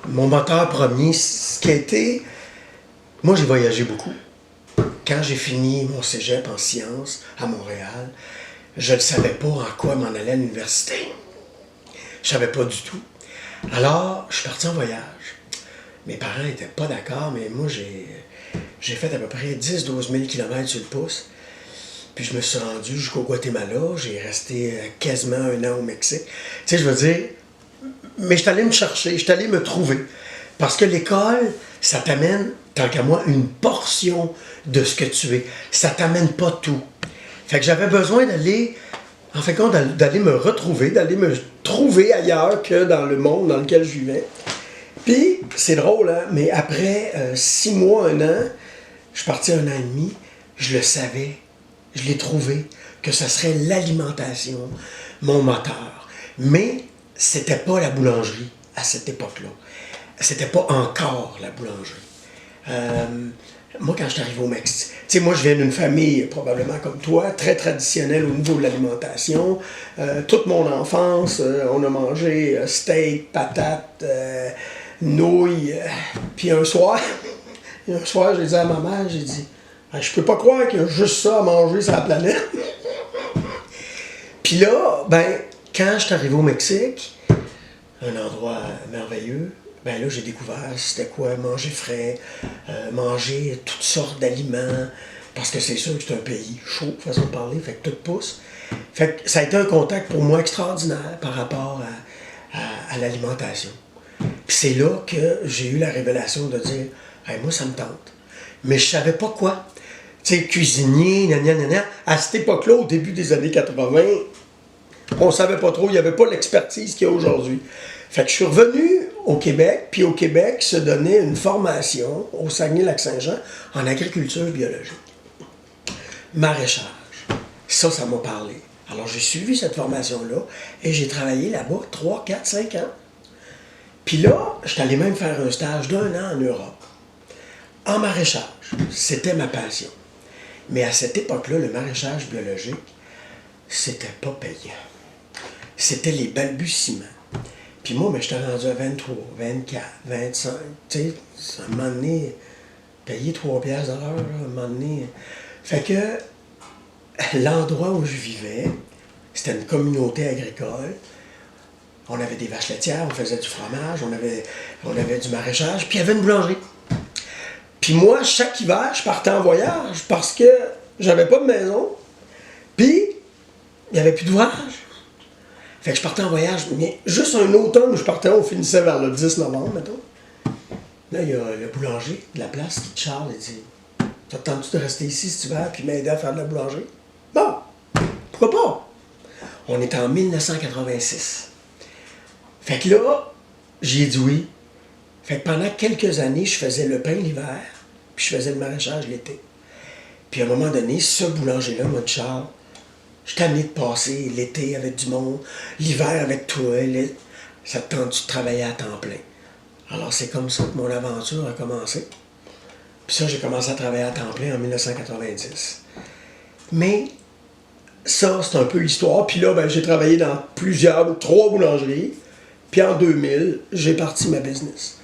Mon moteur premier, ce qui a été... Moi, j'ai voyagé beaucoup. Quand j'ai fini mon cégep en sciences à Montréal, je ne savais pas en quoi m'en aller à l'université. Je savais pas du tout. Alors, je suis parti en voyage. Mes parents n'étaient pas d'accord, mais moi, j'ai fait à peu près 10-12 000 km sur le pouce. Puis je me suis rendu jusqu'au Guatemala. J'ai resté quasiment 1 an au Mexique. Tu sais, je veux dire, mais je suis allé me chercher, je suis allé me trouver. Parce que l'école, ça t'amène, tant qu'à moi, une portion de ce que tu es. Ça t'amène pas tout. Fait que j'avais besoin d'aller, en fait, d'aller me retrouver, d'aller me trouver ailleurs que dans le monde dans lequel je vivais. Puis, c'est drôle, hein, mais après 6 mois, 1 an, je suis parti 1 an et demi, je le savais, je l'ai trouvé, que ce serait l'alimentation, mon moteur. Mais c'était pas la boulangerie à cette époque-là. C'était pas encore la boulangerie. Moi, quand je suis arrivé au Mexique, tu sais, moi, je viens d'une famille, probablement comme toi, très traditionnelle au niveau de l'alimentation. Toute mon enfance, on a mangé steak, patates, nouilles. Puis un soir, j'ai dit à ma mère, j'ai dit, je peux pas croire qu'il y a juste ça à manger sur la planète. Puis là, ben, quand je suis arrivé au Mexique, un endroit merveilleux, ben là, j'ai découvert c'était quoi manger frais, manger toutes sortes d'aliments, parce que c'est sûr que c'est un pays chaud, façon de parler, fait que tout pousse. Fait que ça a été un contact pour moi extraordinaire par rapport à l'alimentation. Puis c'est là que j'ai eu la révélation de dire, hey, moi, ça me tente. Mais je savais pas quoi. Tu sais, cuisinier, à cette époque-là, au début des années 80, on savait pas trop, il n'y avait pas l'expertise qu'il y a aujourd'hui. Fait que je suis revenu au Québec, puis au Québec se donnait une formation au Saguenay-Lac-Saint-Jean en agriculture biologique. Maraîchage. Ça m'a parlé. Alors j'ai suivi cette formation-là et j'ai travaillé là-bas 3, 4, 5 ans. Puis là, je suis allé même faire un stage d'1 an en Europe. En maraîchage. C'était ma passion. Mais à cette époque-là, le maraîchage biologique, c'était pas payant. C'était les balbutiements. Puis moi, ben, j'étais rendu à 23, 24, 25. Tu sais, à un moment donné, payer 3 piastres de l'heure, à un moment donné. Fait que l'endroit où je vivais, c'était une communauté agricole. On avait des vaches laitières, on faisait du fromage, on avait du maraîchage, puis il y avait une boulangerie. Puis moi, chaque hiver, je partais en voyage parce que j'avais pas de maison, puis il n'y avait plus d'ouvrage. Fait que je partais en voyage, mais juste un automne où je partais, on finissait vers le 10 novembre, mettons. Là, il y a le boulanger de la place qui te charle et dit, t'as tenté de rester ici cet hiver puis m'aider à faire de la boulangerie? Bon, pourquoi pas? On est en 1986. Fait que là, j'ai dit oui. Fait que pendant quelques années, je faisais le pain l'hiver, puis je faisais le maraîchage l'été. Puis à un moment donné, ce boulanger-là m'a dit, Charles, je suis tanné de passer l'été avec du monde, l'hiver avec toi, ça te tente de travailler à temps plein. Alors c'est comme ça que mon aventure a commencé. Puis ça, j'ai commencé à travailler à temps plein en 1990. Mais ça, c'est un peu l'histoire. Puis là, ben, j'ai travaillé dans 3 boulangeries. Puis en 2000, j'ai parti ma business.